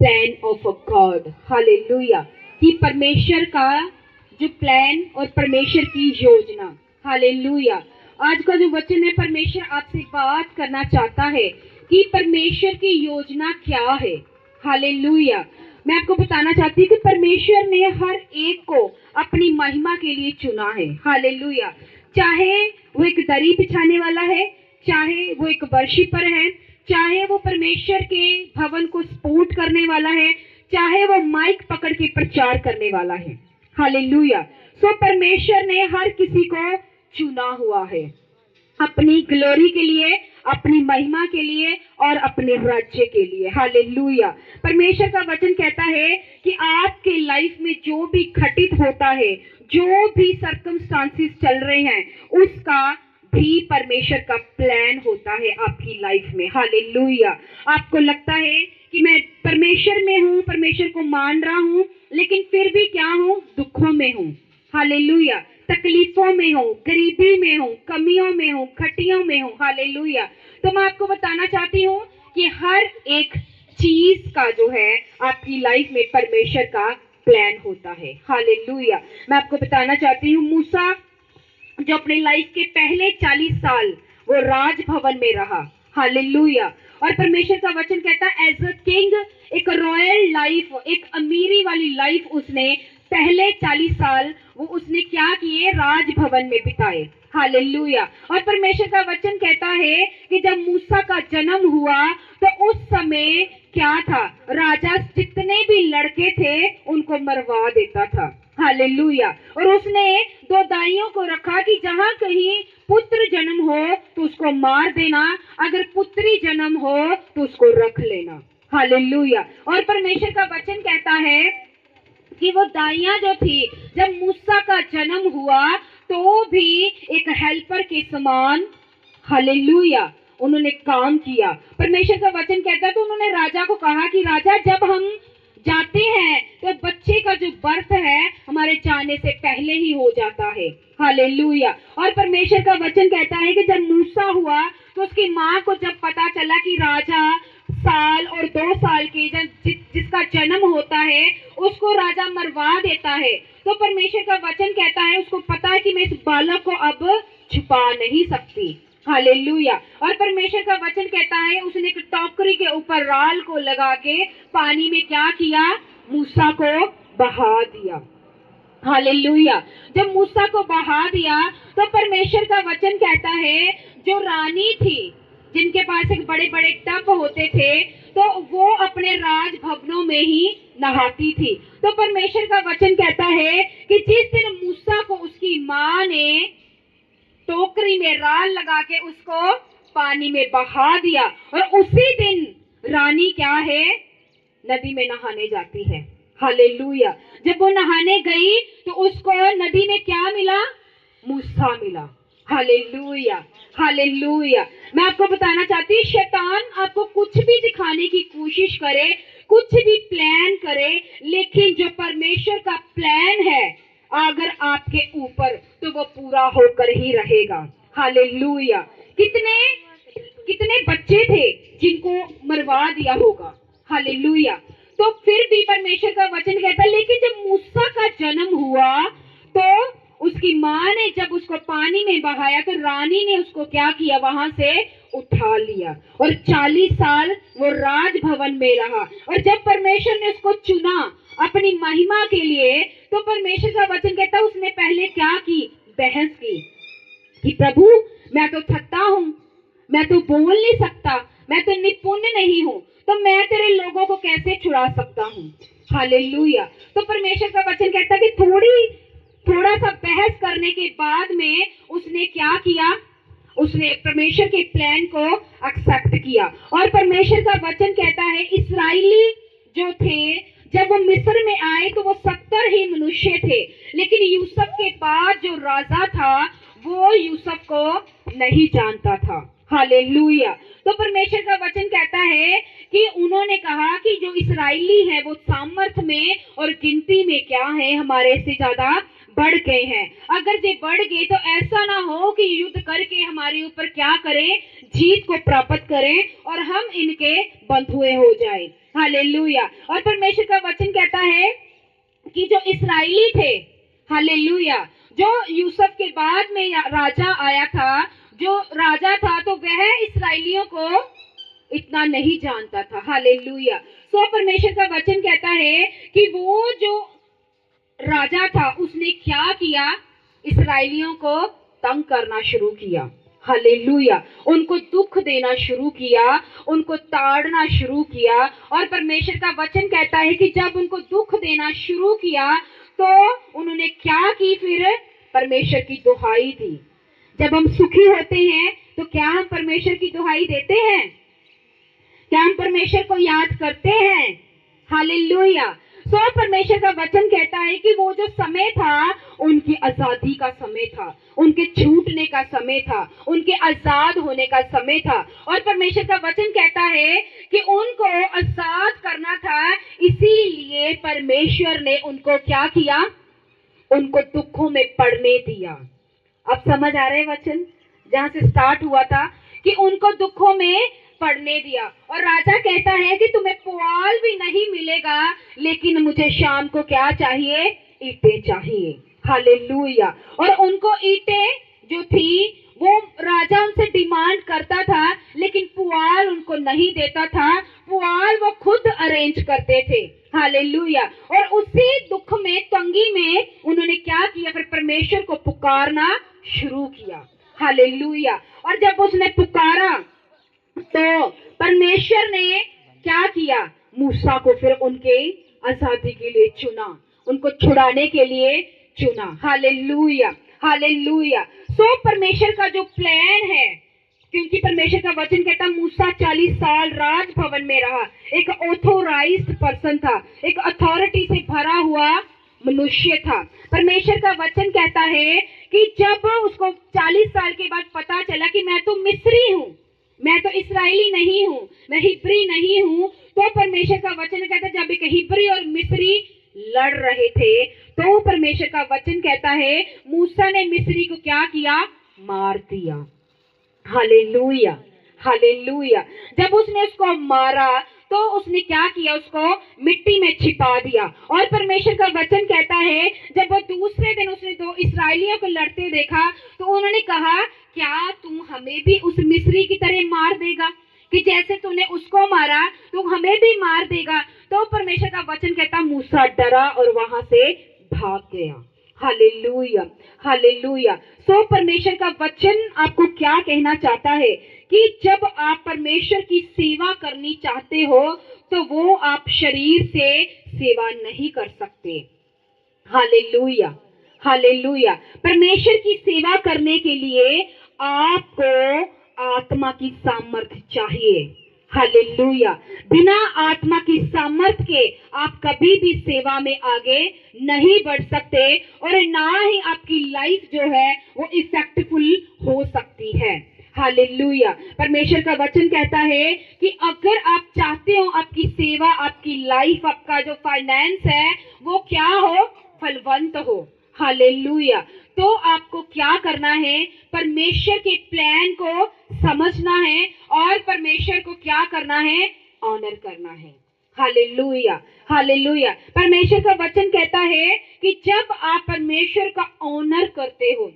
Plan of a God. Hallelujah. कि परमेश्वर का जो प्लान और परमेश्वर की योजना। हालेलुया। आज का जो वचन है, परमेश्वर आपसे बात करना चाहता है कि परमेश्वर की योजना क्या है। हालेलुया। मैं आपको बताना चाहती हूँ कि परमेश्वर ने हर एक को अपनी महिमा के लिए चुना है। हालेलुया। चाहे वो एक दरी बिछाने वाला है, चाहे वो एक वर्शिपर है, चाहे वो परमेश्वर के भवन को सपोर्ट करने वाला है, चाहे वो माइक पकड़ के प्रचार करने वाला है। हालेलुया। सो परमेश्वर ने हर किसी को चुना हुआ है अपनी ग्लोरी के लिए, अपनी महिमा के लिए और अपने राज्य के लिए। हालेलुया। परमेश्वर का वचन कहता है कि आपके लाइफ में जो भी घटित होता है, जो भी सर्कमस्टांसेस चल रहे हैं, उसका भी परमेश्वर का प्लान होता है आपकी लाइफ में। हालेलुया। आपको लगता है कि मैं परमेश्वर में हूँ, परमेश्वर को मान रहा हूँ, लेकिन फिर भी क्या हूँ? दुखों में हूँ। हालेलुया। तकलीफों में हूँ, गरीबी में हूँ, कमियों में हूँ, घटियों में हूँ। हालेलुया। तो मैं आपको बताना चाहती हूँ कि हर एक चीज का जो है आपकी लाइफ में परमेश्वर का प्लान होता है। हालेलुया। मैं आपको बताना चाहती हूँ, मूसा जो अपने लाइफ के पहले 40 साल वो राजभवन में रहा। हालेलुया। और परमेश्वर का वचन कहता है एज अ किंग, एक रॉयल लाइफ, एक अमीरी वाली लाइफ उसने पहले 40 साल वो उसने क्या किए? राजभवन में बिताए। हालेलुया। और परमेश्वर का वचन कहता है कि जब मूसा का जन्म हुआ तो उस समय क्या था? राजा जितने भी लड़के थे उनको मरवा देता था। हालेलुया। और उसने 2 दाइयों को रखा कि जहां कहीं पुत्र जन्म हो तो उसको मार देना, अगर पुत्री जन्म हो तो उसको रख लेना। हालेलुया। और परमेश्वर का वचन कहता है कि वो दाइयां जो थी, जब मूसा का जन्म हुआ तो भी एक हेल्पर के समान, हालेलुया, उन्होंने काम किया। परमेश्वर का वचन कहता है तो उन्होंने राजा को कहा कि राजा, जब हम जाते हैं तो बच्चे का जो बर्थ है हमारे जाने से पहले ही हो जाता है। हालेलुया। और परमेश्वर का वचन कहता है कि जब मूसा हुआ तो उसकी माँ को जब पता चला कि राजा साल और 2 साल के जिसका जन्म होता है उसको राजा मरवा देता है, तो परमेश्वर का वचन कहता है उसको पता है कि मैं इस बालक को अब छुपा नहीं सकती। हालेलुया। और परमेश्वर का वचन कहता है उसने एक टोकरी के ऊपर राल को लगा के पानी में क्या किया? मूसा को बहा दिया। हालेलुया। जब मूसा को बहा दिया तो परमेश्वर का वचन कहता है जो रानी थी, जिनके पास एक बड़े बड़े टब होते थे, तो वो अपने राज भवनों में ही नहाती थी। तो परमेश्वर का वचन कहता है कि जिस दिन मूसा को उसकी माँ ने टोकरी में राल लगा के उसको पानी में बहा दिया, और उसी दिन रानी क्या है? नदी में नहाने जाती है। हालेलुया। जब वो नहाने गई तो उसको नदी में क्या मिला? मूसा मिला। हालेलुया। हालेलुया। मैं आपको बताना चाहती हूँ, शैतान आपको कुछ भी दिखाने की कोशिश करे, कुछ भी प्लान करे, लेकिन जो परमेश्वर का प्लान है अगर आपके ऊपर तो वो पूरा होकर ही रहेगा। हालेलुया। कितने कितने बच्चे थे जिनको मरवा दिया होगा। हालेलुया। तो फिर भी परमेश्वर का वचन कहता है लेकिन जब मूसा का जन्म हुआ तो उसकी माँ ने जब उसको पानी में बहाया तो रानी ने उसको क्या किया? वहां से उठा लिया, और 40 साल वो राजभवन में रहा। और जब परमेश्वर ने उसको चुना अपनी महिमा के लिए तो परमेश्वर का वचन कहता है उसने पहले क्या की? बहस की कि प्रभु मैं तो थकता हूँ, मैं तो बोल नहीं सकता, मैं तो निपुण नहीं हूँ, तो मैं तेरे लोगों को कैसे छुड़ा सकता हूँ? हालेलुया। तो परमेश्वर का वचन कहता है कि थोड़ा सा बहस करने के बाद में उसने क्या किया? उसने परमेश्वर के प्लान को एक्सेप्ट किया। और परमेश्वर का वचन कहता है इस्राएली जो थे जब वो मिस्र में आए तो वो 70 ही मनुष्य थे, लेकिन यूसुफ के बाद जो राजा था वो यूसुफ को नहीं जानता था। हालेलुया। तो परमेश्वर का वचन कहता है कि उन्होंने कहा कि जो इस्राएली है वो सामर्थ में और गिनती में क्या है? हमारे से ज्यादा बढ़ गए हैं। अगर ये बढ़ गए तो ऐसा ना हो कि युद्ध करके हमारे ऊपर क्या करें? जीत को प्राप्त करें और हम इनके बंधुए हो जाए। हालेलुया। और परमेश्वर का वचन कहता है कि जो इस्राएली थे, हालेलुया, जो यूसुफ के बाद में राजा आया था, जो राजा था, तो वह इस्राएलियों को इतना नहीं जानता था। हालेलुया। सो परमेश्वर का वचन कहता है कि वो जो राजा था उसने क्या किया, इस्राएलियों को तंग करना शुरू किया। हालेलुया। उनको दुख देना शुरू किया, उनको ताड़ना शुरू किया। और परमेश्वर का वचन कहता है कि जब उनको दुख देना शुरू किया तो उन्होंने क्या की, फिर परमेश्वर की दुहाई दी। जब हम सुखी होते हैं तो क्या हम परमेश्वर की दुहाई देते हैं? क्या हम परमेश्वर को याद करते हैं? हालेलुया। सो परमेश्वर का वचन कहता है कि वो जो समय था उनकी आजादी का समय था, उनके छूटने का समय था, उनके आजाद होने का समय था। और परमेश्वर का वचन कहता है कि उनको आजाद करना था, इसीलिए परमेश्वर ने उनको क्या किया, उनको दुखों में पड़ने दिया। अब समझ आ रहा है वचन जहां से स्टार्ट हुआ था कि उनको दुखों में पड़ने दिया। और राजा कहता है कि तुम्हें पुआल भी नहीं मिलेगा, लेकिन मुझे शाम को क्या चाहिए, ईंटें चाहिए। हालेलुया। और उनको ईंटें जो थी वो राजा उनसे डिमांड करता था, लेकिन पुआल उनको नहीं देता था, पुआल वो खुद अरेंज करते थे। हालेलुया। और उसी दुख में, तंगी में उन्होंने क्या किया, फिर परमेश्वर को पुकारना शुरू किया। हालेलुया। और जब उसने पुकारा तो परमेश्वर ने क्या किया, मूसा को फिर उनके आजादी के लिए चुना, उनको छुड़ाने के लिए चुना। Hallelujah, hallelujah. सो परमेश्वर का जो प्लान है, क्योंकि परमेश्वर का वचन कहता मूसा 40 साल राजभवन में रहा, एक ऑथोराइज्ड पर्सन था, एक अथॉरिटी से भरा हुआ मनुष्य था। परमेश्वर का वचन कहता है कि जब उसको 40 साल के बाद पता चला कि मैं तो मिस्री हूँ, मैं तो इस्राएली नहीं हूँ, मैं हिब्री नहीं हूँ, तो परमेश्वर का वचन कहता है जब एक हिब्री और मिस्री लड़ रहे थे तो परमेश्वर का वचन कहता है मूसा ने मिस्री को क्या किया, मार दिया। Hallelujah, hallelujah. जब उसने उसको मारा तो उसने क्या किया, उसको मिट्टी में छिपा दिया। और परमेश्वर का वचन कहता है जब वो दूसरे दिन उसने दो इस्राएलियों को लड़ते देखा तो उन्होंने कहा क्या तू हमें भी उस मिस्री की तरह मार देगा, कि जैसे तूने उसको मारा तो हमें भी मार देगा। तो परमेश्वर का वचन कहता मूसा डरा और वहां से भाग गया। Hallelujah, hallelujah. सो परमेश्वर का वचन आपको क्या कहना चाहता है कि जब आप परमेश्वर की सेवा करनी चाहते हो तो वो आप शरीर से सेवा नहीं कर सकते। Hallelujah, hallelujah. परमेश्वर की सेवा करने के लिए आपको आत्मा की सामर्थ्य चाहिए। हालेलुया। बिना आत्मा की सामर्थ्य के आप कभी भी सेवा में आगे नहीं बढ़ सकते और ना ही आपकी लाइफ जो है वो इफेक्टफुल हो सकती है। हालेलुया। परमेश्वर का वचन कहता है कि अगर आप चाहते हो आपकी सेवा, आपकी लाइफ, आपका जो फाइनेंस है वो क्या हो, फलवंत हो। हालेलुया। तो आपको क्या करना है, परमेश्वर के प्लान को समझना है और परमेश्वर को क्या करना है, ऑनर करना है। Hallelujah, hallelujah. परमेश्वर का वचन कहता है कि जब आप परमेश्वर का ऑनर करते हो,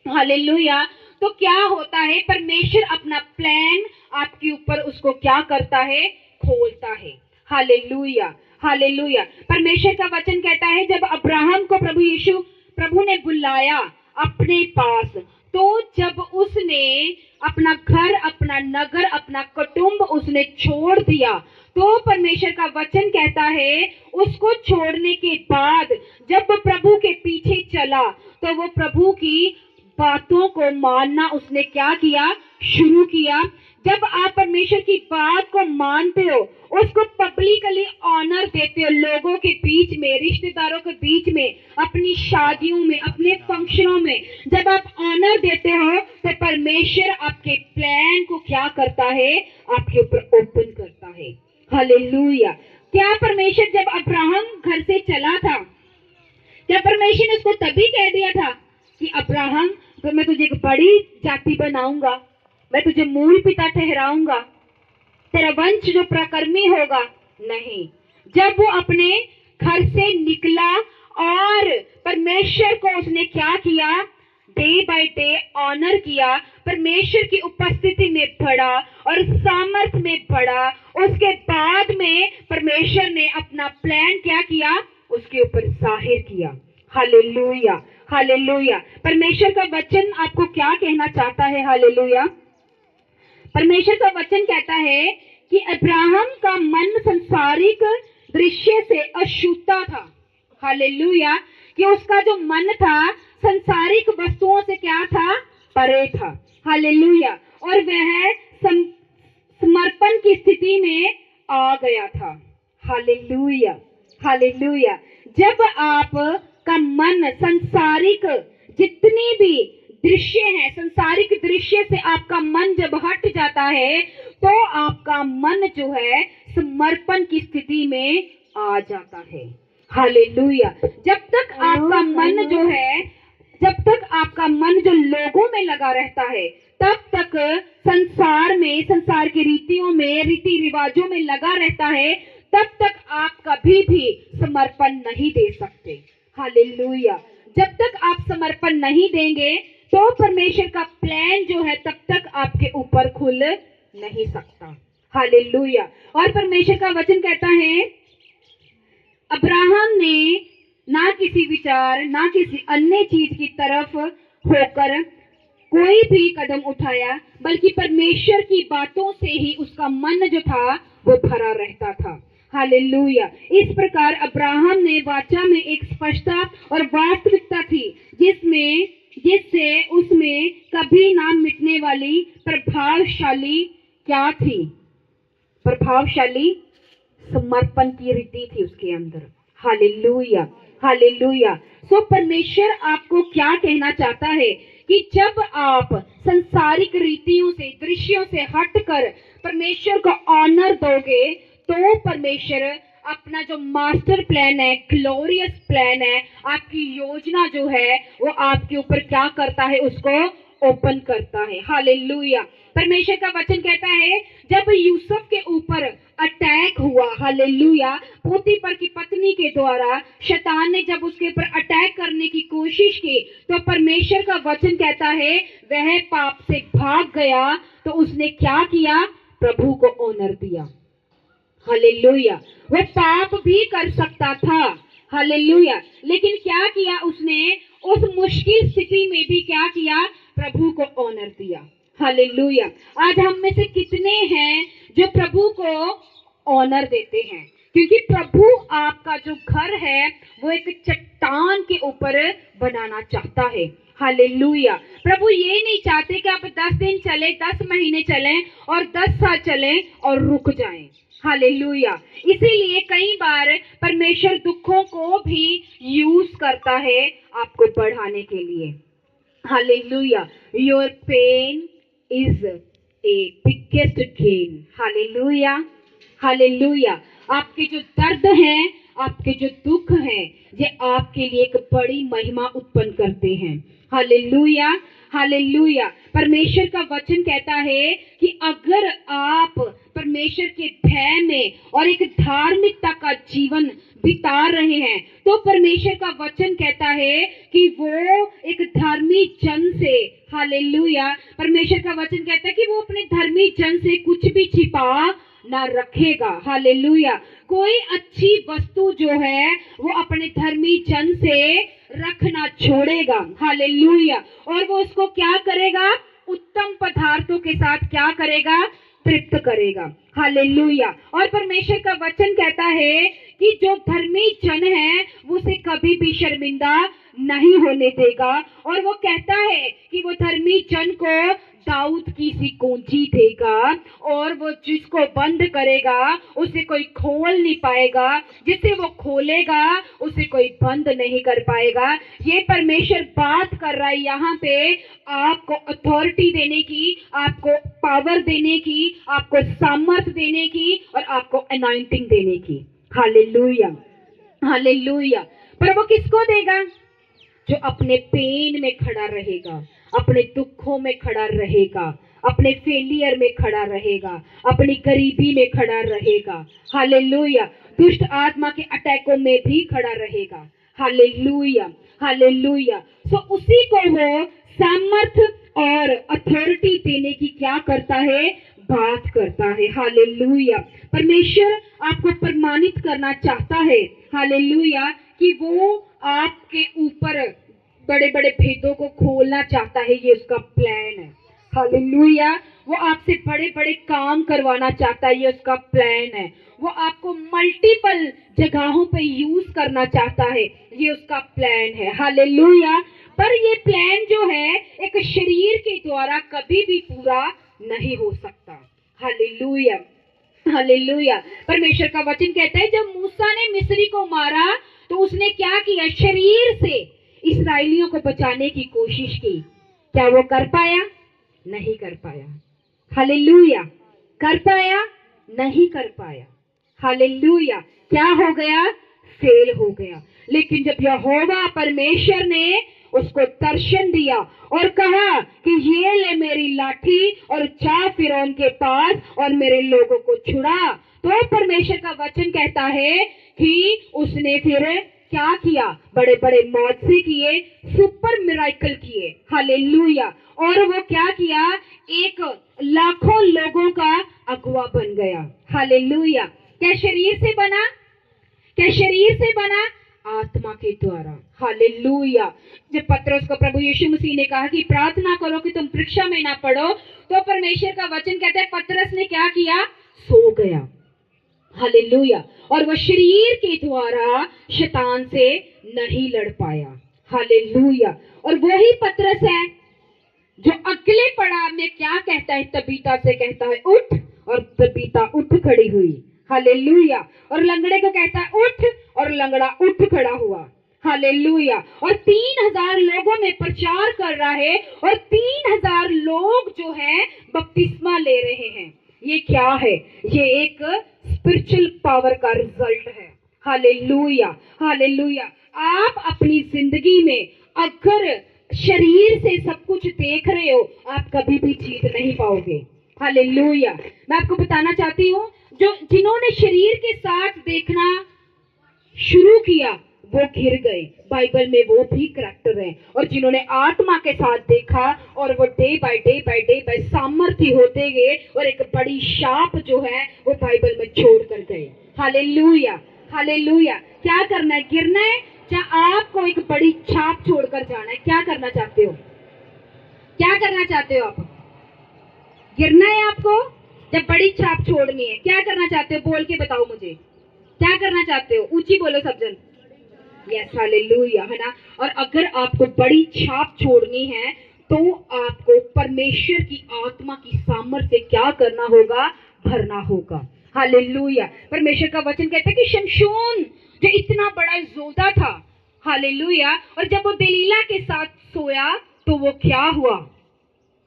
हालेलुया, तो क्या होता है, परमेश्वर अपना प्लान आपके ऊपर उसको क्या करता है, खोलता है। Hallelujah, hallelujah. परमेश्वर का वचन कहता है जब अब्राहम को प्रभु ने बुलाया अपने पास, तो जब उसने अपना घर, अपना नगर, अपना कुटुंब उसने छोड़ दिया, तो परमेश्वर का वचन कहता है उसको छोड़ने के बाद जब वो प्रभु के पीछे चला तो वो प्रभु की बातों को मानना उसने क्या किया, शुरू किया। जब आप परमेश्वर की बात को मानते हो, उसको पब्लिकली ऑनर देते हो, लोगों के बीच में, रिश्तेदारों के बीच में, अपनी शादियों में, अपने फंक्शनों में जब आप ऑनर देते हो तो परमेश्वर आपके प्लान को क्या करता है, आपके ऊपर ओपन करता है। हालेलुया। क्या परमेश्वर जब अब्राहम घर से चला था, क्या परमेश्वर ने उसको तभी कह दिया था कि अब्राहम तो मैं तुझे एक बड़ी जाति बनाऊंगा, मैं तुझे मूल पिता ठहराऊंगा, तेरा वंश जो प्रकर्मी होगा नहीं। जब वो अपने घर से निकला और परमेश्वर को उसने क्या किया, डे बाय डे ऑनर किया, परमेश्वर की उपस्थिति में बढ़ा और सामर्थ्य में बढ़ा, उसके बाद में परमेश्वर ने अपना प्लान क्या किया, उसके ऊपर जाहिर किया। Hallelujah, hallelujah. परमेश्वर का वचन आपको क्या कहना चाहता है? हालेलुया। परमेश्वर का वचन कहता है कि अब्राहम का मन संसारिक दृश्य से अछूता था। हालेलुया। कि उसका जो मन था संसारिक वस्तुओं से क्या था, परे था। हालेलुया। और वह समर्पण की स्थिति में आ गया था। Hallelujah, hallelujah. जब आप का मन संसारिक जितनी भी दृश्य है, संसारिक दृश्य से आपका मन जब हट जाता है तो आपका मन जो है समर्पण की स्थिति में आ जाता है। हालेलुया। जब तक आपका मन जो है, जब तक आपका मन जो लोगों में लगा रहता है, तब तक संसार में, संसार की रीतियों में, रीति रिवाजों में लगा रहता है, तब तक आप कभी भी समर्पण नहीं दे सकते। हालेलुया। जब तक आप समर्पण नहीं देंगे तो परमेश्वर का प्लान जो है तब तक आपके ऊपर खुल नहीं सकता। हालेलुया। और परमेश्वर का वचन कहता है, अब्राहम ने ना किसी विचार, ना किसी अन्य चीज की तरफ होकर कोई भी कदम उठाया, बल्कि परमेश्वर की बातों से ही उसका मन जो था वो भरा रहता था। हालेलुया। इस प्रकार अब्राहम ने वाचा में एक स्पष्टता और वास्तविकता थी जिससे उसमें कभी ना मिटने वाली प्रभावशाली क्या थी, प्रभावशाली समर्पण की रीति थी उसके अंदर। Hallelujah, hallelujah. सो परमेश्वर आपको क्या कहना चाहता है कि जब आप संसारिक रीतियों से, दृश्यों से हटकर परमेश्वर को ऑनर दोगे तो परमेश्वर अपना जो मास्टर प्लान है, ग्लोरियस प्लान है, आपकी योजना जो है वो आपके ऊपर क्या करता है, उसको ओपन करता है। हालेलुया। परमेश्वर का वचन कहता है जब यूसुफ के ऊपर अटैक हुआ, हालेलुया, पोतीफर की पत्नी के द्वारा शैतान ने जब उसके ऊपर अटैक करने की कोशिश की तो परमेश्वर का वचन कहता है वह पाप से भाग गया। तो उसने क्या किया, प्रभु को ऑनर दिया। हालेलुया। वह पाप भी कर सकता था, हालेलुया, लेकिन क्या किया उसने, उस मुश्किल स्थिति में भी क्या किया, प्रभु को ऑनर दिया। हालेलुया। आज हम में से कितने हैं जो प्रभु को ऑनर देते हैं? क्योंकि प्रभु आपका जो घर है वो एक चट्टान के ऊपर बनाना चाहता है। हालेलुया। प्रभु ये नहीं चाहते कि आप 10 दिन चले, 10 महीने चलें और 10 साल चलें और रुक जाएं। हालेलुया। इसीलिए कई बार परमेश्वर दुखों को भी यूज करता है आपको बढ़ाने के लिए। Hallelujah. Your pain is a biggest gain. Hallelujah, hallelujah. आपके जो दर्द हैं, आपके जो दुख हैं, ये आपके लिए एक बड़ी महिमा उत्पन्न करते हैं। Hallelujah, hallelujah. परमेश्वर का वचन कहता है कि अगर आप परमेश्वर के भय में और एक धार्मिकता का जीवन बिता रहे हैं तो परमेश्वर का वचन कहता है कि वो एक धर्मी जन से, हालेलुया, परमेश्वर का वचन कहता है कि वो अपने धर्मी जन से कुछ भी छिपा ना रखेगा। हालेलुया। कोई अच्छी वस्तु जो है वो अपने धर्मी जन से रखना छोड़ेगा। हालेलुया। और वो उसको क्या करेगा, उत्तम पदार्थों के साथ क्या करेगा, तृप्त करेगा। हालेलुया। और परमेश्वर का वचन कहता है कि जो धर्मी जन है वो उसे कभी भी शर्मिंदा नहीं होने देगा। और वो कहता है कि वो धर्मी जन को दाऊद की सी कुंजी देगा और वो जिसको बंद करेगा उसे कोई खोल नहीं पाएगा, जिसे वो खोलेगा उसे कोई बंद नहीं कर पाएगा। ये परमेश्वर बात कर रहा है यहाँ पे आपको अथॉरिटी देने की, आपको पावर देने की, आपको सामर्थ देने की और आपको अनॉइंटिंग देने की। Hallelujah, hallelujah. पर वो किसको देगा, जो अपने पेन में खड़ा रहेगा, अपने दुखों में खड़ा रहेगा। अपने फेलियर में खड़ा रहेगा, अपनी गरीबी में खड़ा रहेगा, हालेलुया, दुष्ट आत्मा के अटैकों में भी खड़ा रहेगा, हालेलुया, हालेलुया। सो उसी को वो सामर्थ और अथॉरिटी देने की क्या करता है, बात करता है, हालेलुया। परमेश्वर आपको प्रमाणित करना चाहता है, हालेलुया, कि वो आपके ऊपर बड़े बड़े भेदों को खोलना चाहता है, ये उसका प्लान है, हालेलुया। वो आपसे बड़े बड़े काम करवाना चाहता है, ये उसका प्लान है। वो आपको मल्टीपल जगहों पे यूज करना चाहता है, ये उसका प्लान है, हालेलुया। पर ये प्लान जो है एक शरीर के द्वारा कभी भी पूरा नहीं हो सकता, हालेलुया, हालेलुया। परमेश्वर का वचन कहता है जब मूसा ने मिस्री को मारा तो उसने क्या किया, शरीर से इस्राएलियों को बचाने की कोशिश की। क्या वो कर पाया? नहीं कर पाया, हालेलुया। कर पाया? नहीं कर पाया, हालेलुया। क्या हो गया? फेल हो गया। लेकिन जब यहोवा परमेश्वर ने उसको दर्शन दिया और कहा कि ये ले मेरी लाठी और जा फिरौन के पास और मेरे लोगों को छुड़ा, तो परमेश्वर का वचन कहता है कि उसने फिर क्या किया, बड़े बड़े मौजज़े किए, सुपर मिराकल किए, हालेलुया। और वो क्या किया, एक लाखों लोगों का अगुवा बन गया, हालेलुया। क्या शरीर से बना? क्या शरीर से बना? आत्मा के द्वारा, हालेलुया। जब पतरस को प्रभु यीशु मसीह ने कहा कि प्रार्थना करो कि तुम परीक्षा में ना पड़ो, तो परमेश्वर का वचन कहता है पतरस ने क्या किया, सो गया, हालेलुया। और वह शरीर के द्वारा शैतान से नहीं लड़ पाया, हालेलुया। और वही पतरस है जो अगले पड़ाव में क्या कहता है, तबीता से कहता है उठ, और तबीता उठ खड़ी हुई, हालेलुया। और लंगड़े को कहता है उठ, और लंगड़ा उठ खड़ा हुआ, हालेलुया। और 3000 लोगों में प्रचार कर रहा है, और 3000 लोग जो हैं बपतिस्मा ले रहे हैं। ये क्या है? ये एक स्पिरिचुअल पावर का रिजल्ट है, हालेलुया, हालेलुया। आप अपनी जिंदगी में अगर शरीर से सब कुछ देख रहे हो, आप कभी भी जीत नहीं पाओगे, हालेलुया। मैं आपको बताना चाहती हूँ, जो जिन्होंने शरीर के साथ देखना शुरू किया वो गिर गए, बाइबल में वो भी करैक्टर हैं। और जिन्होंने आत्मा के साथ देखा और वो डे बाय सामर्थ्य होते गए, और एक बड़ी शाप जो है वो बाइबल में छोड़ कर गए, हालेलुया, हालेलुया। क्या करना है? गिरना है या आपको एक बड़ी छाप छोड़कर जाना है? क्या करना चाहते हो? क्या करना चाहते हो आप? गिरना है आपको जब बड़ी छाप छोड़नी है? क्या करना चाहते हो? बोल के बताओ मुझे, क्या करना चाहते हो? ऊंची बोलो सब जन, यस, हालेलुया, है ना। और अगर आपको बड़ी छाप छोड़नी है तो आपको परमेश्वर की आत्मा की सामर्थ्य से क्या करना होगा? भरना होगा, हालेलुया। परमेश्वर का वचन कहता है कि शमशोन जो इतना बड़ा योद्धा था, हालेलुया, और जब वो दलीला के साथ सोया तो वो क्या हुआ?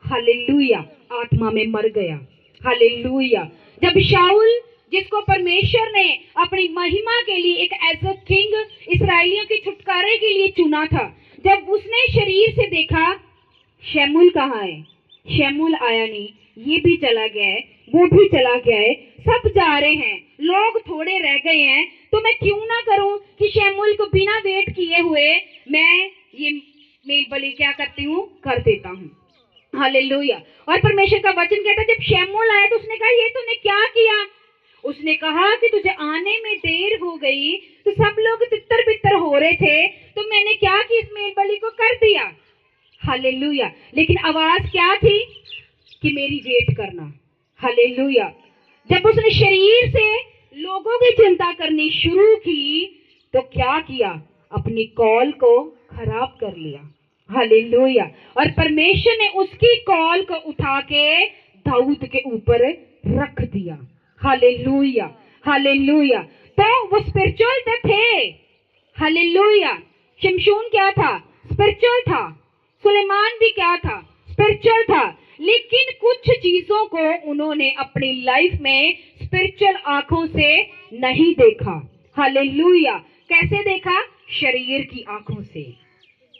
हालेलुया, आत्मा में मर गया, हालेलुया। जब शाऊल, जिसको परमेश्वर ने अपनी महिमा के लिए एक एज अ किंग इस्राएलियों के छुटकारे के लिए चुना था, जब उसने शरीर से देखा शमूएल कहाँ है, शमूएल आया नहीं, ये भी चला गया है, वो भी चला गया है, सब जा रहे हैं, लोग थोड़े रह गए हैं, तो मैं क्यों ना करूं कि शमूएल को बिना वेट किए हुए मैं ये मेल बलि क्या करती हूँ, कर देता हूँ, हालेलुया। और परमेश्वर का वचन कहता है जब शमूएल आया तो उसने कहा ये तूने क्या किया? उसने कहा कि तुझे आने में देर हो गई, तो सब लोग तितर बितर हो रहे थे, तो मैंने क्या कि इस मेल बलि को कर दिया, हालेलुया। लेकिन आवाज क्या थी कि मेरी वेट करना, हालेलुया। जब उसने शरीर से लोगों की चिंता करनी शुरू की तो क्या किया? अपनी कॉल को खराब कर लिया, हालेलुया। और परमेश्वर ने उसकी कॉल को उठा के दाऊद के ऊपर रख दिया, हालेलुया, हालेलुया। तो वो स्पिरिचुअल तो थे, हालेलुया। शमशून क्या था? स्पिरिचुअल था। सुलेमान भी क्या था? स्पिरिचुअल था। लेकिन कुछ चीजों को उन्होंने अपनी लाइफ में स्पिरिचुअल आंखों से नहीं देखा, हालेलुया। कैसे देखा? शरीर की आंखों से,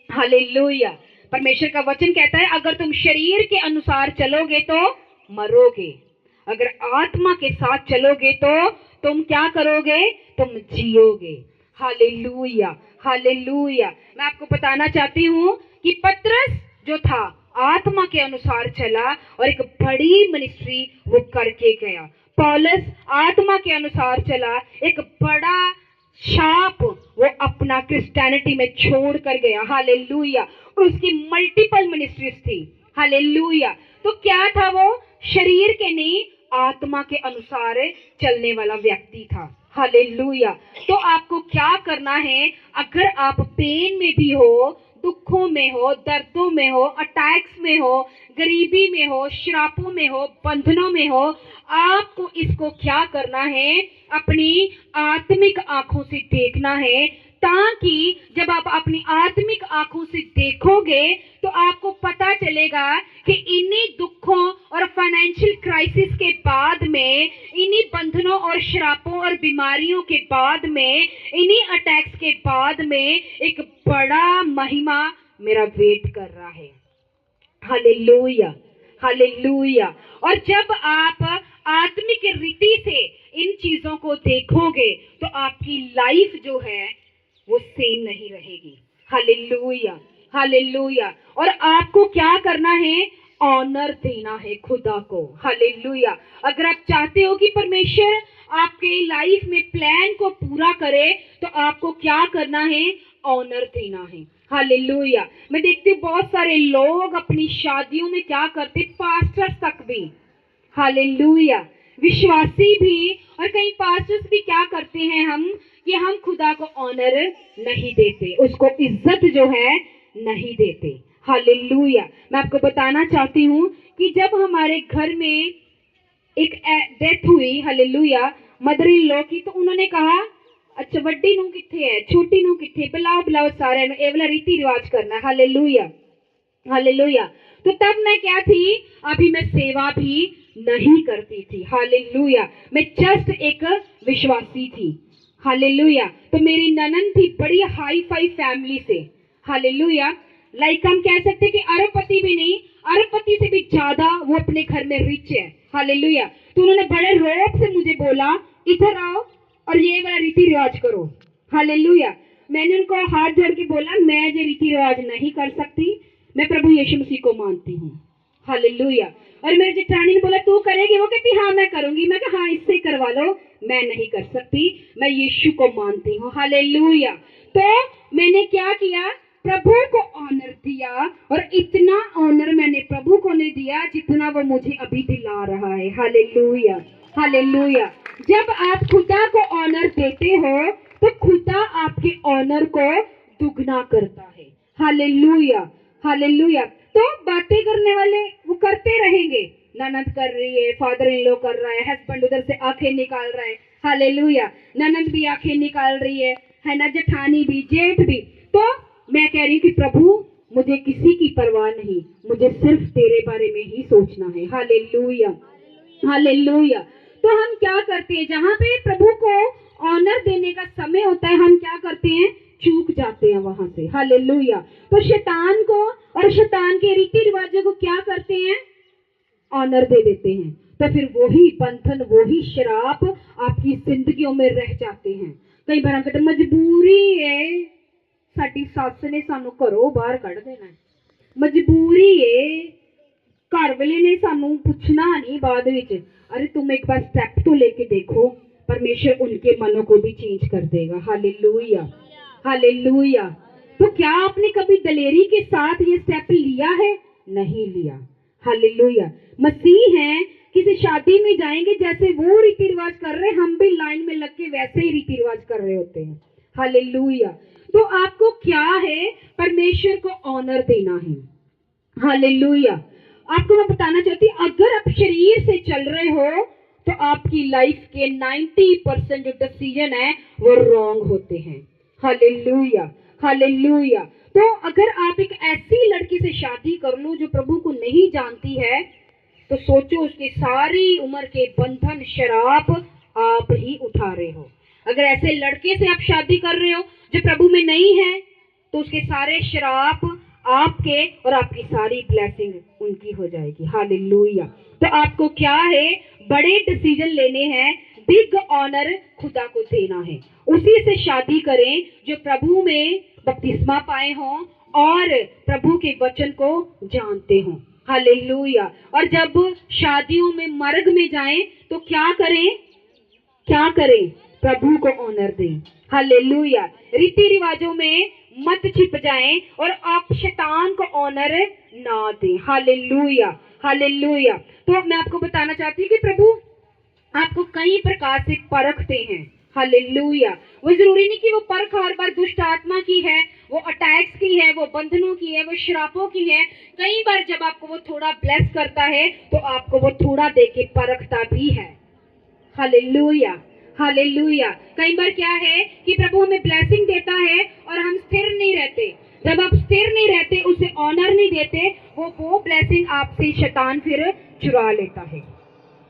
हालेलुया। परमेश्वर का वचन कहता है अगर तुम शरीर के अनुसार चलोगे तो मरोगे, अगर आत्मा के साथ चलोगे तो तुम क्या करोगे, तुम जियोगे। Hallelujah, hallelujah. मैं आपको बताना चाहती हूँ कि पतरस जो था आत्मा के अनुसार चला और एक बड़ी मिनिस्ट्री वो करके गया। पौलुस आत्मा के अनुसार चला, एक बड़ा छाप वो अपना क्रिश्चियनिटी में छोड़ कर गया। हालेलुया। और उसकी मल्टीपल मिनिस्ट्रीज थी। हालेलुया। तो क्या था वो, शरीर के नहीं आत्मा के अनुसार चलने वाला व्यक्ति था। हालेलुया। तो आपको क्या करना है, अगर आप पेन में भी हो, दुखों में हो, दर्दों में हो, अटैक्स में हो, गरीबी में हो, श्रापों में हो, बंधनों में हो, आपको इसको क्या करना है, अपनी आत्मिक आंखों से देखना है, ताकि जब आप अपनी आत्मिक आंखों से देखोगे तो आपको पता चलेगा कि इन्हीं दुखों और फाइनेंशियल क्राइसिस के बाद में, इन्हीं बंधनों और श्रापों और बीमारियों के बाद में, इन्हीं अटैक्स के बाद में एक बड़ा महिमा मेरा वेट कर रहा है। Hallelujah, hallelujah. और जब आप आत्मिक रीति से इन चीजों को देखोगे तो आपकी लाइफ जो है वो सेम नहीं रहेगी। Hallelujah, hallelujah. और आपको क्या करना है, ऑनर देना है खुदा को। हालेलुया। अगर आप चाहते हो कि परमेश्वर आपके लाइफ में प्लान को पूरा करे तो आपको क्या करना है, ऑनर देना है। हालेलुया। मैं देखती हूँ बहुत सारे लोग अपनी शादियों में क्या करते, पास्टर्स तक भी, हालेलुया, विश्वासी भी और कई पास्टर्स भी क्या करते हैं हम, कि हम खुदा को ऑनर नहीं देते, उसको इज्जत जो है नहीं देते। हालेलुया। मैं आपको बताना चाहती हूँ कि जब हमारे घर में एक डेथ हुई, हालेलुया, मदर इन लॉ की, तो उन्होंने कहा अच्छा वड्डी नू किथे है, छोटी नू किथे, बुलाओ बुलाओ सारे ए वाला रीति रिवाज करना। Hallelujah, hallelujah. तो तब मैं क्या थी, अभी मैं सेवा भी नहीं करती थी। हालेलुया। मैं जस्ट एक विश्वासी थी। हालेलुया। तो मेरी ननन थी बड़ी हाई फाई फैमिली से। हालेलुया। लाइक हम कह सकते कि अरबपति भी नहीं, अरबपति से भी ज्यादा वो अपने घर में रिच है। हालेलुया। तो उन्होंने बड़े रोब से मुझे बोला इधर आओ और ये वाला रीति रिवाज करो। हालेलुया। मैंने उनको हाथ जोड़ के बोला मैं ये रीति रिवाज नहीं कर सकती, मैं प्रभु यीशु मसीह को मानती हूँ। हालेलुया। और मेरे जेठानी ने बोला तू करेगी, वो कहती हाँ मैं करूंगी। मैं कहा हाँ इससे करवा लो, मैं नहीं कर सकती, मैं यीशु को मानती हूँ। हालेलुया। तो मैंने क्या किया, प्रभु को ऑनर दिया, और इतना ऑनर मैंने प्रभु को नहीं दिया जितना वो मुझे अभी दिला रहा है। Hallelujah, hallelujah. जब आप खुदा को ऑनर देते हो तो खुदा आपके ऑनर को दुगना करता है। Hallelujah, hallelujah. तो बातें करने वाले वो करते रहेंगे, ननद कर रही है, फादर इन लॉ कर रहा है, हस्बैंड उधर से आंखें निकाल रहा है। हालेलुया। ननद भी आंखें निकाल रही है ना, जेठानी भी, जेठ भी। तो मैं कह रही हूँ कि प्रभु मुझे किसी की परवाह नहीं, मुझे सिर्फ तेरे बारे में ही सोचना है। Hallelujah, hallelujah. तो हम क्या करते हैं, जहाँ पे प्रभु को ऑनर देने का समय होता है हम क्या करते हैं, चूक जाते हैं वहां से। हालेलुया। तो शैतान को और शैतान के रीति रिवाजों को क्या करते हैं, ऑनर दे देते हैं। तो फिर वही बंधन, वही शराब आपकी जिंदगियों में रह जाते हैं। कई बार हम कहते मजबूरी है, साडी सस ने सानू घरों बाहर कढ़ देना है, मजबूरी है, घर वाले ने सानू पूछना नहीं बाद विच। अरे तुम एक बार स्टेप तो लेके देखो, परमेश्वर उनके मनों को भी चेंज कर देगा। Hallelujah, hallelujah. तो क्या आपने कभी दलेरी के साथ ये स्टेप लिया है, नहीं लिया। हालेलुया। मसीह हैं, किसी शादी में जाएंगे जैसे वो रीति रिवाज कर रहे हैं, हम भी लाइन में लग के वैसे ही रीति रिवाज कर रहे होते हैं। हालेलुया। तो आपको क्या है, परमेश्वर को ऑनर देना है। हालेलुया। आपको मैं बताना चाहती हूँ, अगर आप शरीर से चल रहे हो तो आपकी लाइफ के 90% जो डिसीजन है वो रॉन्ग होते हैं। Hallelujah, hallelujah. तो अगर आप एक ऐसी लड़की से शादी कर लो जो प्रभु को नहीं जानती है, तो सोचो उसकी सारी उम्र के बंधन शराब आप ही उठा रहे हो। अगर ऐसे लड़के से आप शादी कर रहे हो जो प्रभु में नहीं है, तो उसके सारे शराब आपके और आपकी सारी ब्लेसिंग उनकी हो जाएगी। हालेलुया। तो आपको क्या है, बड़े डिसीजन लेने हैं, बिग ऑनर खुदा को देना है। उसी से शादी करें जो प्रभु में बपतिस्मा पाए हों और प्रभु के वचन को जानते हों। हालेलुया। और जब शादियों में मर्ग में जाएं तो क्या करें, क्या करें, प्रभु को ऑनर दें। हालेलुया। रीति रिवाजों में मत छिप जाएं और आप शैतान को ऑनर ना दें। Hallelujah, hallelujah. तो मैं आपको बताना चाहती हूँ कि प्रभु आपको कई प्रकार से परखते हैं। हालेलुया। वो जरूरी नहीं कि वो परख हर बार दुष्ट आत्मा की है, वो अटैक्स की है, वो बंधनों की है, वो श्रापों की है। कई बार जब आपको वो थोड़ा ब्लेस करता है तो आपको वो थोड़ा देके परखता भी है। Hallelujah, hallelujah. कई बार क्या है कि प्रभु हमें ब्लेसिंग देता है और हम स्थिर नहीं रहते। जब आप स्थिर नहीं रहते, उसे ऑनर नहीं देते, वो ब्लेसिंग आपसे शैतान फिर चुरा लेता है।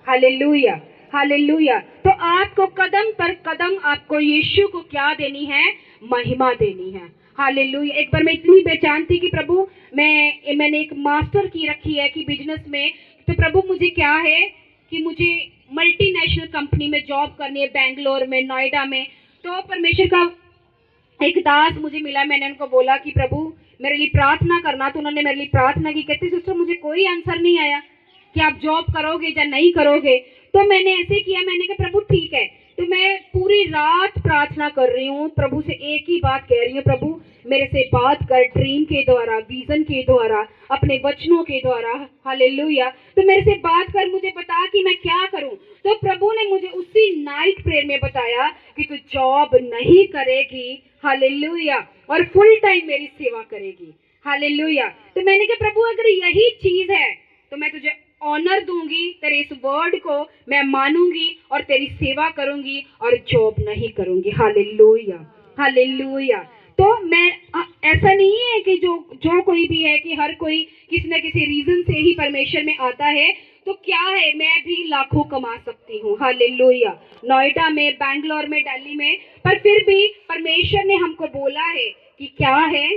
Hallelujah, hallelujah. तो आपको कदम पर कदम आपको यीशु को क्या देनी है, महिमा देनी है। हालेलुया। एक बार मैं इतनी बेचैन थी कि प्रभु मैंने एक मास्टर की रखी है कि बिजनेस में, तो प्रभु मुझे क्या है कि मुझे मल्टीनेशनल कंपनी में जॉब करनी है, बेंगलोर में, नोएडा में। तो परमेश्वर का एक दास मुझे मिला, मैंने उनको बोला कि प्रभु मेरे लिए प्रार्थना करना। तो उन्होंने मेरे लिए प्रार्थना की। कहते सिस्टर मुझे कोई आंसर नहीं आया कि आप जॉब करोगे या नहीं करोगे। तो मैंने ऐसे किया, मैंने कहा प्रभु ठीक है। तो मैं पूरी रात प्रार्थना कर रही हूँ, प्रभु से एक ही बात कह रही हूँ, प्रभु मेरे से बात कर, ड्रीम के द्वारा, विजन के द्वारा, अपने वचनों के द्वारा। हालेलुया। तो मेरे से बात कर, मुझे बता कि मैं क्या करूं। तो प्रभु ने मुझे उसी नाइट प्रेयर में बताया कि तू जॉब नहीं करेगी। हालेलुया। और फुल टाइम मेरी सेवा करेगी। हालेलुया। तो मैंने कहा प्रभु अगर यही चीज है तो मैं तुझे ऑनर दूंगी, तेरे इस वर्ड को मैं मानूंगी और तेरी सेवा करूंगी और जॉब नहीं करूंगी। Hallelujah, hallelujah. तो मैं ऐसा नहीं है कि जो कोई भी है कि हर कोई किसी न किसी रीजन से ही परमेश्वर में आता है। तो क्या है, मैं भी लाखों कमा सकती हूँ। हालेलुया। नोएडा में, बैंगलोर में, दिल्ली में, पर फिर भी परमेश्वर ने हमको बोला है कि क्या है,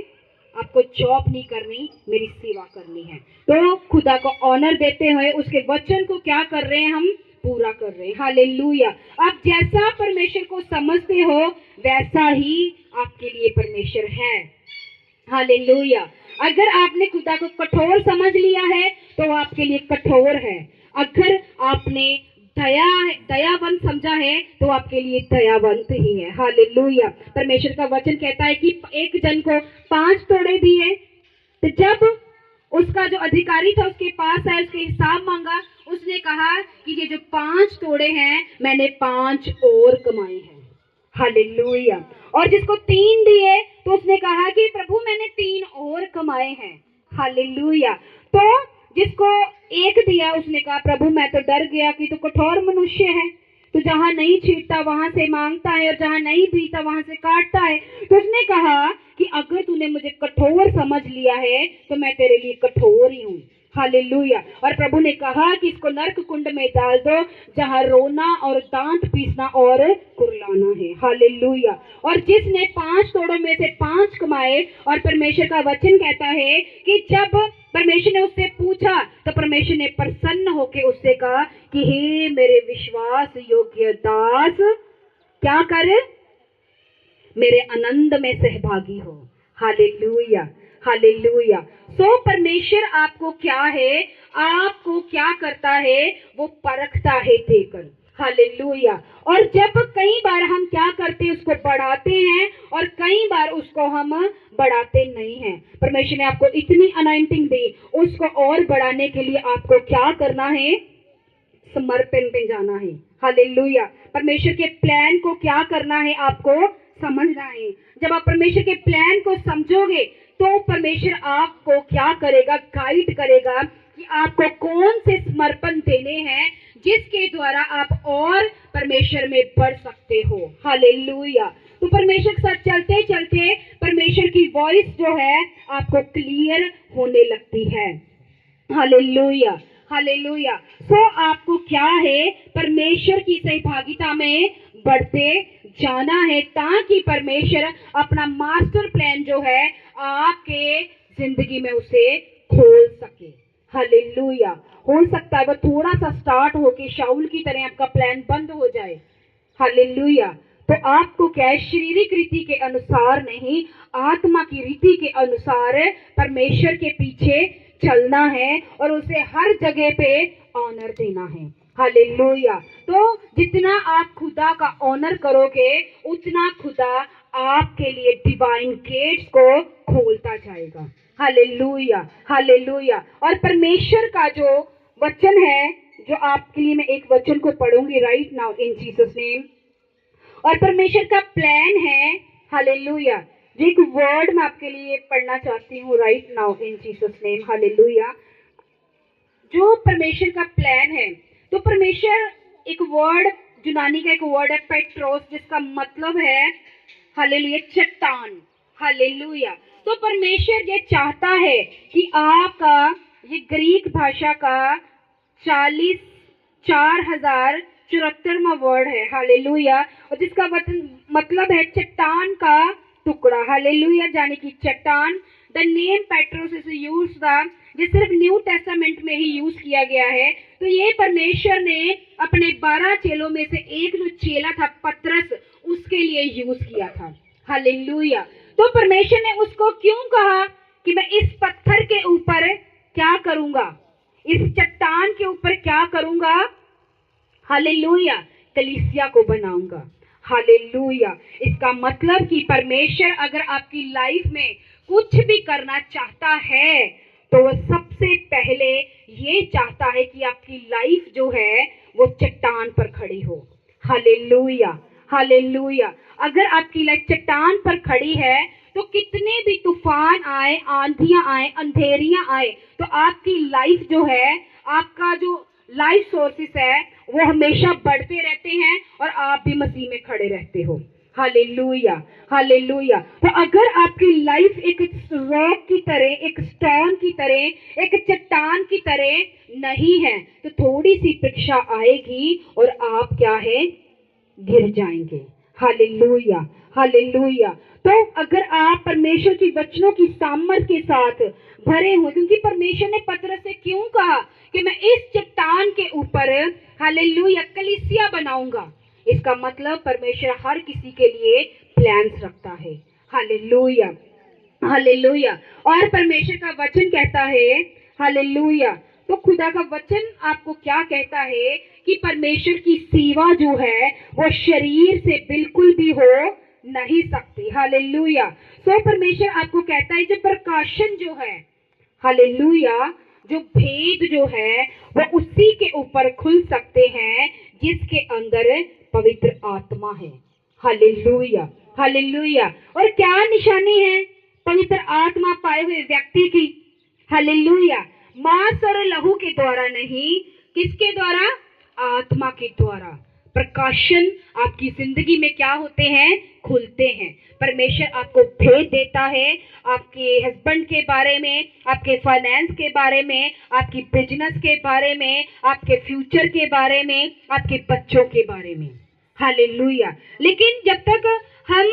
आपको जॉब नहीं करनी, मेरी सेवा करनी है। तो खुदा को ऑनर देते हुए उसके वचन को क्या कर रहे हैं, हम पूरा कर रहे हैं। हालेलुया। आप जैसा परमेश्वर को समझते हो वैसा ही आपके लिए परमेश्वर है। हालेलुया। अगर आपने खुदा को कठोर समझ लिया है तो आपके लिए कठोर है। अगर आपने दयावंत समझा है तो आपके लिए दयावंत ही है। हालेलुया। परमेश्वर का वचन कहता है कि एक जन को 5 तोड़े दिए, तो जब उसका जो अधिकारी था उसके पास आया, उसके हिसाब मांगा, उसने कहा कि ये जो 5 तोड़े हैं मैंने 5 और कमाए हैं। हालेलुया। और जिसको 3 दिए तो उसने कहा कि प्रभु मैंने 3 और कमाए हैं। हालेलुया। तो जिसको 1 दिया उसने कहा प्रभु मैं तो डर गया कि तू कठोर मनुष्य है, तो जहां नहीं छींटता वहां से मांगता है और जहां नहीं बीता वहां से काटता है। तो उसने कहा कि अगर तूने मुझे कठोर समझ लिया है तो मैं तेरे लिए कठोर ही हूँ। हालेलुया। और प्रभु ने कहा कि इसको नरक कुंड में डाल दो जहां रोना और दांत पीसना और कुरलाना है। हालेलुया। और जिसने 5 तोड़ों में से 5 कमाए, और परमेश्वर का वचन कहता है कि जब परमेश्वर ने उससे पूछा तो परमेश्वर ने प्रसन्न होकर उससे कहा कि हे मेरे विश्वास योग्य दास, क्या कर, मेरे आनंद में सहभागी हो। Hallelujah, hallelujah. सो परमेश्वर आपको क्या है, आपको क्या करता है, वो परखता है देकर। हालेलुया। और जब कई बार हम क्या करते हैं, उसको बढ़ाते हैं और कई बार उसको हम बढ़ाते नहीं हैं। परमेश्वर ने आपको इतनी अनॉइंटिंग दी, उसको और बढ़ाने के लिए आपको क्या करना है, समर्पण पे जाना है। हालेलुया। परमेश्वर के प्लान को क्या करना है, आपको समझना है। जब आप परमेश्वर के प्लान को समझोगे तो परमेश्वर आपको क्या करेगा, गाइड करेगा कि आपको कौन से समर्पण देने हैं जिसके द्वारा आप और परमेश्वर में बढ़ सकते हो। हालेलुया। तो परमेश्वर के साथ चलते चलते परमेश्वर की वॉइस जो है आपको क्लियर होने लगती है। Hallelujah, hallelujah. सो आपको क्या है, परमेश्वर की सहभागिता में बढ़ते जाना है ताकि परमेश्वर अपना मास्टर प्लान जो है आपके जिंदगी में उसे खोल सके। हालेलुया। हो सकता है वो थोड़ा सा स्टार्ट होके शाऊल की तरह आपका प्लान बंद हो जाए। हालेलुया। तो आपको क्या है, शारीरिक रीति के अनुसार नहीं, आत्मा की रीति के अनुसार परमेश्वर के पीछे चलना है और उसे हर जगह पे ऑनर देना है। हालेलुया। तो जितना आप खुदा का ऑनर करोगे उतना खुदा आपके लिए डिवाइन गेट्स को खोलता जाएगा। Hallelujah, hallelujah. और परमेश्वर का जो वचन है, जो आपके लिए मैं एक वचन को पढ़ूंगी right now in Jesus name. और परमेश्वर का प्लान है, हालेलुया। जो एक वर्ड मैं आपके लिए पढ़ना चाहती हूँ right now in Jesus name, hallelujah. जो परमेश्वर का प्लान है, तो परमेश्वर एक वर्ड, यूनानी का एक वर्ड है पेट्रोस, जिसका मतलब है हालेलुया चट्टान। हालेलुया। तो परमेश्वर ये चाहता है कि आपका ये ग्रीक भाषा का 40,074वां वर्ड है। हालेलुया। और जिसका मतलब है चट्टान का टुकड़ा। हालेलुया, यानी कि चट्टान। The name Petros is used, ये सिर्फ न्यू टेस्टामेंट में ही यूज किया गया है। तो ये परमेश्वर ने अपने 12 चेलों में से एक जो चेला था पतरस, उसके लिए यूज किया था। हालेलुया। तो परमेश्वर ने उसको क्यों कहा कि मैं इस पत्थर के ऊपर क्या करूंगा, इस चट्टान के ऊपर क्या करूंगा? हालेलुया, कलीसिया को बनाऊंगा। हालेलुया। इसका मतलब कि परमेश्वर अगर आपकी लाइफ में कुछ भी करना चाहता है तो वो सबसे पहले ये चाहता है कि आपकी लाइफ जो है वो चट्टान पर खड़ी हो। Hallelujah, hallelujah. अगर आपकी लाइफ चट्टान पर खड़ी है तो कितने भी तूफान आए, आंधियां आए, अंधेरियां आए, तो आपकी लाइफ जो है, आपका जो लाइफ सोर्सेस है वो हमेशा बढ़ते रहते हैं और आप भी मसीह में खड़े रहते हो। Hallelujah, hallelujah. तो अगर आपकी लाइफ एक रॉक की तरह, एक स्टोन की तरह, एक चट्टान की तरह नहीं है तो थोड़ी सी परीक्षा आएगी और आप क्या है, गिर जाएंगे। Hallelujah, hallelujah. तो अगर आप परमेश्वर की वचनों की सामर्थ के साथ भरे हो, क्योंकि परमेश्वर ने पतरस से क्यों कहा कि मैं इस चट्टान के ऊपर हालेलुया कलीसिया बनाऊंगा, इसका मतलब परमेश्वर हर किसी के लिए प्लान्स रखता है। Hallelujah, hallelujah. और परमेश्वर का वचन कहता है, हालेलुया। तो खुदा का वचन आपको क्या कहता है कि परमेश्वर की सेवा जो है वो शरीर से बिल्कुल भी हो नहीं सकती। हालेलुया। सो परमेश्वर आपको कहता है जो प्रकाशन जो है, हालेलुया, जो भेद जो है वो उसी के ऊपर खुल सकते हैं जिसके अंदर पवित्र आत्मा है। Hallelujah, hallelujah. और क्या निशानी है पवित्र आत्मा पाए हुए व्यक्ति की? हालेलुया, मांस और लहू के द्वारा नहीं, किसके द्वारा? आत्मा के द्वारा। प्रकाशन आपकी जिंदगी में क्या होते हैं? खुलते हैं। परमेश्वर आपको भेद देता है आपके हस्बैंड के बारे में, आपके फाइनेंस के बारे में, आपकी बिजनेस के बारे में, आपके फ्यूचर के बारे में, आपके बच्चों के बारे में। हालेलुया। लेकिन जब तक हम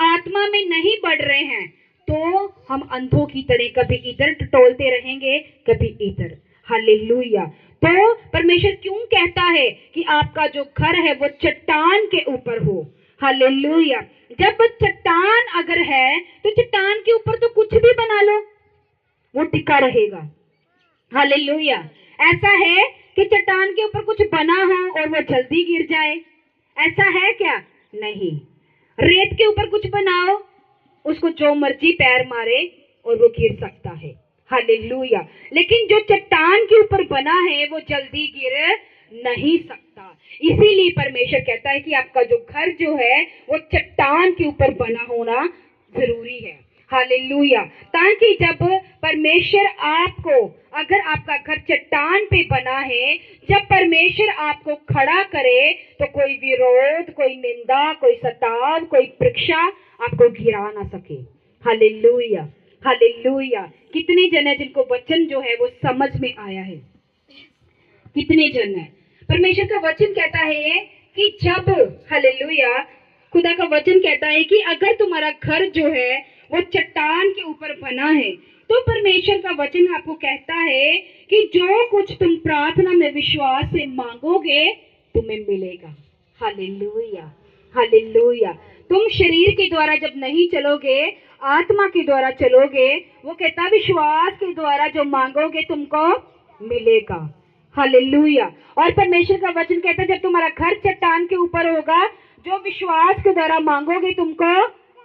आत्मा में नहीं बढ़ रहे हैं तो हम अंधों की तरह कभी इधर टटोलते रहेंगे, कभी इधर। हालेलुया। तो परमेश्वर क्यों कहता है कि आपका जो घर है वो चट्टान के ऊपर हो? हालेलुया। जब चट्टान अगर है तो चट्टान के ऊपर तो कुछ भी बना लो, वो टिका रहेगा। हालेलुया। ऐसा है कि चट्टान के ऊपर कुछ बना हो और वो जल्दी गिर जाए, ऐसा है क्या? नहीं। रेत के ऊपर कुछ बनाओ, उसको जो मर्जी पैर मारे और वो गिर सकता है। हालेलुया। लेकिन जो चट्टान के ऊपर बना है वो जल्दी गिर नहीं सकता। इसीलिए परमेश्वर कहता है कि आपका जो घर जो है वो चट्टान के ऊपर बना होना जरूरी है। हालेलुया। ताकि जब परमेश्वर आपको, अगर आपका घर चट्टान पे बना है, जब परमेश्वर आपको खड़ा करे तो कोई विरोध, कोई निंदा, कोई सताव, कोई परीक्षा आपको गिरा ना सके। Hallelujah, hallelujah. कितने जन है जिनको वचन जो है वो समझ में आया है? कितने जन है? परमेश्वर का वचन कहता है कि जब, हालेलुया, खुदा का वचन कहता है कि अगर तुम्हारा घर जो है वो चट्टान के ऊपर बना है तो परमेश्वर का वचन आपको कहता है कि जो कुछ तुम प्रार्थना में विश्वास से मांगोगे तुम्हें मिलेगा। Hallelujah, hallelujah. तुम शरीर के द्वारा जब नहीं चलोगे, आत्मा के द्वारा चलोगे। वो कहता विश्वास के द्वारा जो मांगोगे तुमको मिलेगा। हालेलुया। और परमेश्वर का वचन कहता है जब तुम्हारा घर चट्टान के ऊपर होगा, जो विश्वास के द्वारा मांगोगे तुमको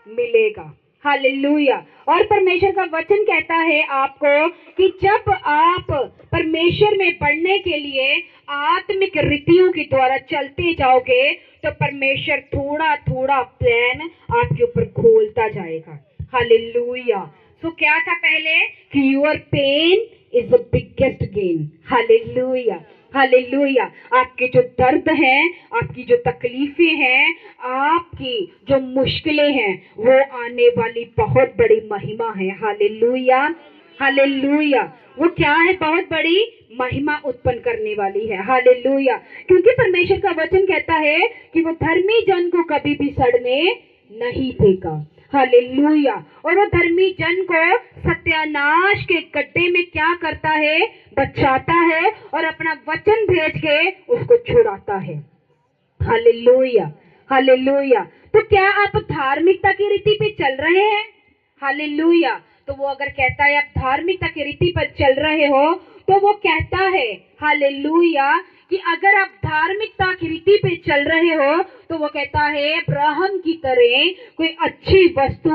मिलेगा। हालेलुया। और परमेश्वर का वचन कहता है आपको कि जब आप परमेश्वर में बढ़ने के लिए आत्मिक रीतियों के द्वारा चलते जाओगे तो परमेश्वर थोड़ा थोड़ा प्लान आपके ऊपर खोलता जाएगा। हालेलुया। सो क्या था पहले कि your pain is the biggest gain. Hallelujah, hallelujah. आपके जो दर्द हैं, आपकी जो तकलीफें हैं, आपकी जो मुश्किलें हैं, वो आने वाली बहुत बड़ी महिमा है। Hallelujah, hallelujah. वो क्या है? बहुत बड़ी महिमा उत्पन्न करने वाली है। हालेलुया। क्योंकि परमेश्वर का वचन कहता है कि वो धर्मी जन को कभी भी सड़ने नहीं देगा। हालेलुया। और वो धर्मी जन को सत्यानाश के गड्ढे में क्या करता है? बचाता है और अपना वचन भेज के उसको छुड़ाता है। Hallelujah, hallelujah. तो क्या आप धार्मिकता की रीति पे चल रहे हैं? हालेलुया। तो वो अगर कहता है आप धार्मिकता की रीति पर चल रहे हो, तो वो कहता है हालेलुया कि अगर आप धार्मिकता की रीति पे चल रहे हो तो वो कहता है अब्राहम की तरह कोई अच्छी वस्तु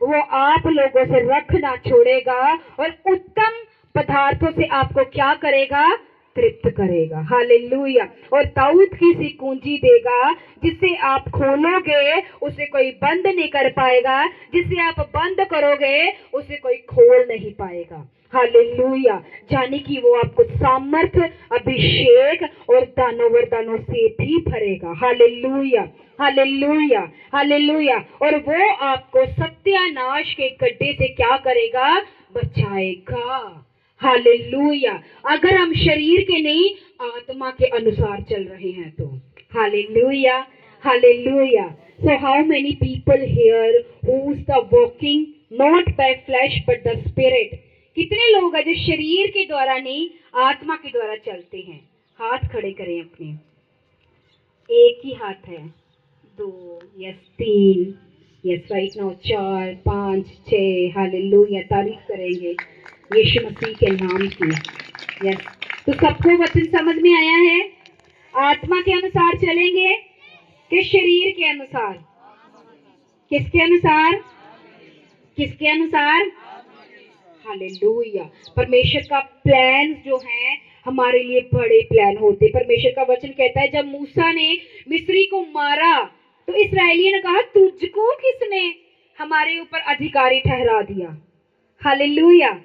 वो आप लोगों से रख ना छोड़ेगा और उत्तम पदार्थों से आपको क्या करेगा? तृप्त करेगा। हालेलुया। और दाऊद की सी कुंजी देगा जिसे आप खोलोगे उसे कोई बंद नहीं कर पाएगा, जिसे आप बंद करोगे उसे कोई खोल नहीं पाएगा। हालेलुया। जाने कि वो आपको सामर्थ्य, अभिषेक और दानों वरदानों से भी भरेगा। Hallelujah, hallelujah, hallelujah. और वो आपको सत्यानाश के गड्ढे से क्या करेगा? बचाएगा। हालेलुया। अगर हम शरीर के नहीं आत्मा के अनुसार चल रहे हैं तो। Hallelujah, hallelujah. So how many people here who's the walking not by flesh but the spirit? कितने लोग हैं जो शरीर के द्वारा नहीं आत्मा के द्वारा चलते हैं? हाथ खड़े करें अपने। एक ही हाथ है, 2, yes 3, yes right now 4, 5, 6। Hallelujah. तारीफ करेंगे यीशु मसीह के नाम की। यस। तो सबको वचन समझ में आया है? आत्मा के अनुसार चलेंगे कि शरीर के अनुसार? किसके अनुसार? किसके अनुसार? हालेलुया। परमेश्वर का प्लान जो है हमारे लिए बड़े प्लान होते। परमेश्वर का वचन कहता है जब मूसा ने मिस्री को मारा तो इस्राएलियों ने कहा तुझको किसने हमारे ऊपर अधिकारी ठहरा दिया? हालेलुया।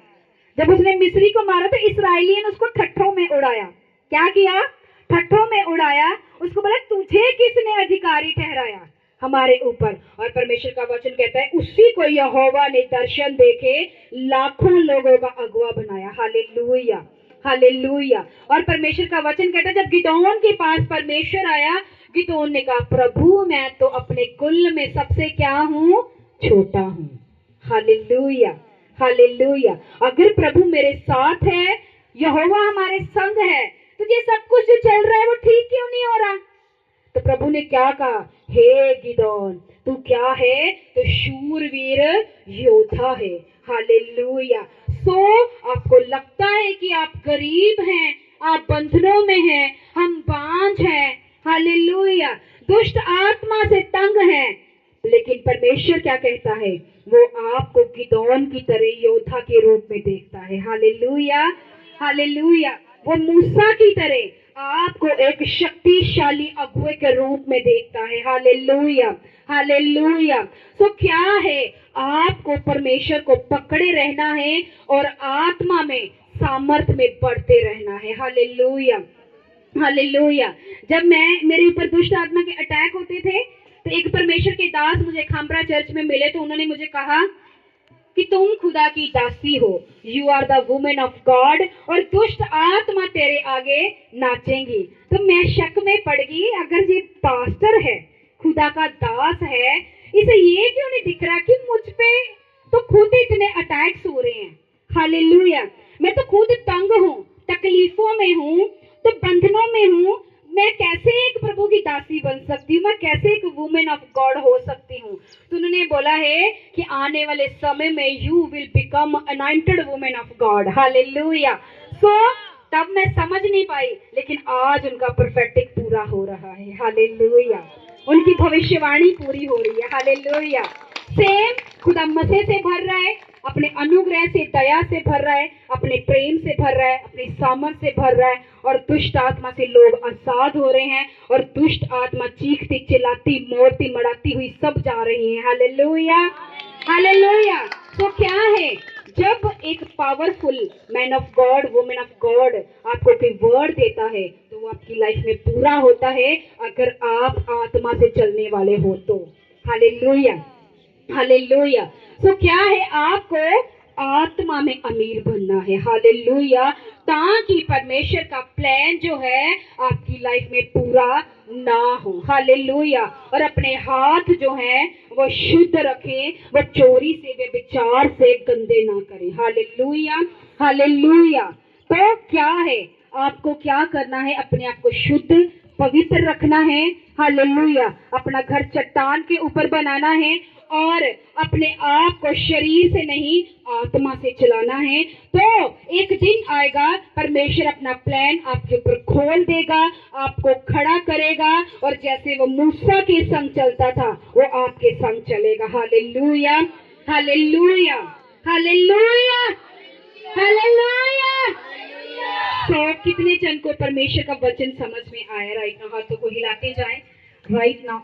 जब उसने मिस्री को मारा तो इस्राएलियों ने उसको ठट्ठों में उड़ाया। क्या किया? ठट्ठों में उड़ाया। उसको बोला तुझे किसने अधिकारी ठहराया हमारे ऊपर? और परमेश्वर का वचन कहता है उसी को यहोवा ने दर्शन देके लाखों लोगों का अगुवा बनाया। Hallelujah, hallelujah. और परमेश्वर का वचन कहता है जब गिदोन के पास परमेश्वर आया, गिदोन ने कहा प्रभु मैं तो अपने कुल में सबसे क्या हूँ? छोटा हूँ। Hallelujah, hallelujah. अगर प्रभु मेरे साथ है, यहोवा हमारे संग है, तो ये सब कुछ जो चल रहा है वो ठीक क्यों नहीं हो रहा? तो प्रभु ने क्या कहा? हे गिदोन तू क्या है? तो शूरवीर योद्धा है। हालेलुया। आपको लगता है कि आप गरीब हैं, आप बंधनों में हैं, हम बांझ हैं। हालेलुया। दुष्ट आत्मा से तंग हैं, लेकिन परमेश्वर क्या कहता है? वो आपको गिदोन की तरह योद्धा के रूप में देखता है। Hallelujah, hallelujah. वो मूसा की तरह आपको एक शक्तिशाली अगुवे के रूप में देखता है। Hallelujah, hallelujah. तो क्या है? आपको परमेश्वर को पकड़े रहना है और आत्मा में सामर्थ में बढ़ते रहना है। Hallelujah, hallelujah. जब मेरे ऊपर दुष्ट आत्मा के अटैक होते थे तो एक परमेश्वर के दास मुझे खामरा चर्च में मिले तो उन्होंने मुझे कहा कि तुम खुदा की दासी हो, you are the women of God, और दुष्ट आत्मा तेरे आगे नाचेंगी। तो मैं शक में पड़ गई, अगर ये पास्टर है, खुदा का दास है, इसे ये क्यों नहीं दिख रहा कि मुझ पे तो खुद इतने अटैक्स हो रहे हैं? हालेलुया। मैं तो खुद तंग हूँ, तकलीफों में हूँ, तो बंधनों में हूँ। मैं कैसे एक प्रभु की दासी बन सकती हूँ, मैं कैसे एक वुमेन ऑफ गॉड हो सकती हूँ। तो उन्होंने बोला है कि आने वाले समय में you will become anointed women of God. Hallelujah. So तब मैं समझ नहीं पाई, लेकिन आज उनका प्रोफेटिक पूरा हो रहा है। हालेलुया। उनकी भविष्यवाणी पूरी हो रही है। हालेलुया। सेम खुदा मसीह से भर रहा है, अपने अनुग्रह से, दया से भर रहा है, अपने प्रेम से भर रहा है, अपनी सामर्थ से भर रहा है, और दुष्ट आत्मा से लोग आजाद हो रहे हैं, और दुष्ट आत्मा चीखती चिल्लाती मोड़ती मड़ाती हुई सब जा रही है। हालेलुया। हालेलुया। तो क्या है, जब एक powerful man of God, women of God आपको कोई वर्ड देता है तो वो आपकी लाइफ में पूरा होता है, अगर आप आत्मा से चलने वाले हो तो। हालेलुया। हालेलुया। तो क्या है, आपको आत्मा में अमीर बनना है। हालेलुया। ताकि परमेश्वर का प्लान जो है आपकी लाइफ में पूरा ना हो। हालेलुया। और अपने हाथ जो है वो शुद्ध रखें, वो चोरी से, वे विचार से गंदे ना करें। हालेलुया। हालेलुया। तो क्या है, आपको क्या करना है, अपने आप को शुद्ध पवित्र रखना है। हालेलुया। अपना घर चट्टान के ऊपर बनाना है, और अपने आप को शरीर से नहीं आत्मा से चलाना है। तो एक दिन आएगा, परमेश्वर अपना प्लान आपके ऊपर खोल देगा, आपको खड़ा करेगा, और जैसे वो मूसा के संग चलता था वो आपके संग चलेगा। हालेलुया। हालेलुया। हालेलुया। हालेलुया। तो कितने जन को परमेश्वर का वचन समझ में आया? राइट नाउ हाथों को हिलाते जाएं। Right now